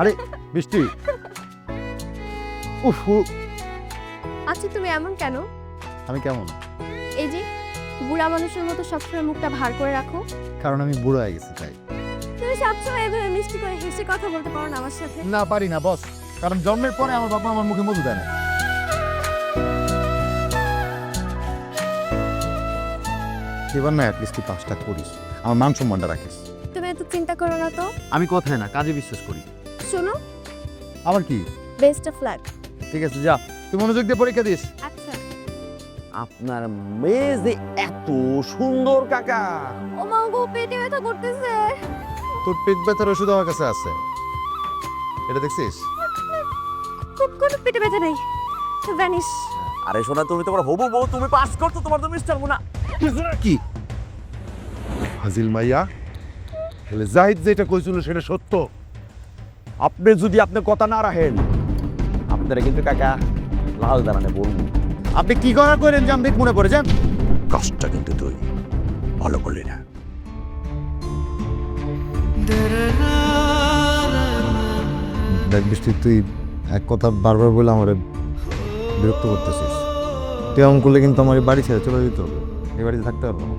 আরে বৃষ্টি, উফ আচ্ছা তুমি এমন কেন? আমি কেমন? এই যে বুড়া মানুষের মতো সবসময় মুখটা ভার করে রাখো। কারণ আমি বুড়ো হয়ে গেছি তাই। তুমি সবসময় এভাবে মিষ্টি করে হেসে কথা বলতে পারো না আমার সাথে? না পারি না বস, কারণ জন্মের পরে আমার বাবা আমার মুখে মধু দেয় না। এবার না অ্যাটলিস্ট তুই কাজটা করিস, আমার মান সম্মানটা রাখিস। তুমি এত চিন্তা করো না তো। আমি কথায় না কাজে বিশ্বাস করি। শোনো, আবার কি? Best of luck. ঠিক আছে যা, তুই মনোযোগ দিয়ে পরীক্ষা দিস। আচ্ছা। আপনার মেয়ে যে এত সুন্দর কাকা। ও মা গো, পেটে ব্যথা করতেছে। তোর পেট ব্যথার ওষুধ আমার কাছে আছে, এটা দেখছিস? কোনো পেটে ব্যথা নেই, ভ্যানিশ। আরে শোনা, তুমি তোমার হবু বউ, তুমি পাস করছো, তোমার তো মিস্টার মুনা। কি ফাজিল মাইয়া, বলে জাহিদ যেটা কইছিল সেটা সত্য। আপনি যদি আপনি কথা না রাখেন, আপনারা কিন্তু কাকা লাল দাঁড়ানে বলবো। আপনি কি করার করেন যে আমি মনে পড়ে যান। কাজটা কিন্তু তুই ভালো করলি না। দেখ বৃষ্টি, তুই এক কথা বারবার বলে আমার বিরক্ত করতেছিস। তুই এমন করলে কিন্তু আমার এই বাড়ি ছেড়ে চলে যেতে হবে, এই বাড়িতে থাকতে পারবো না।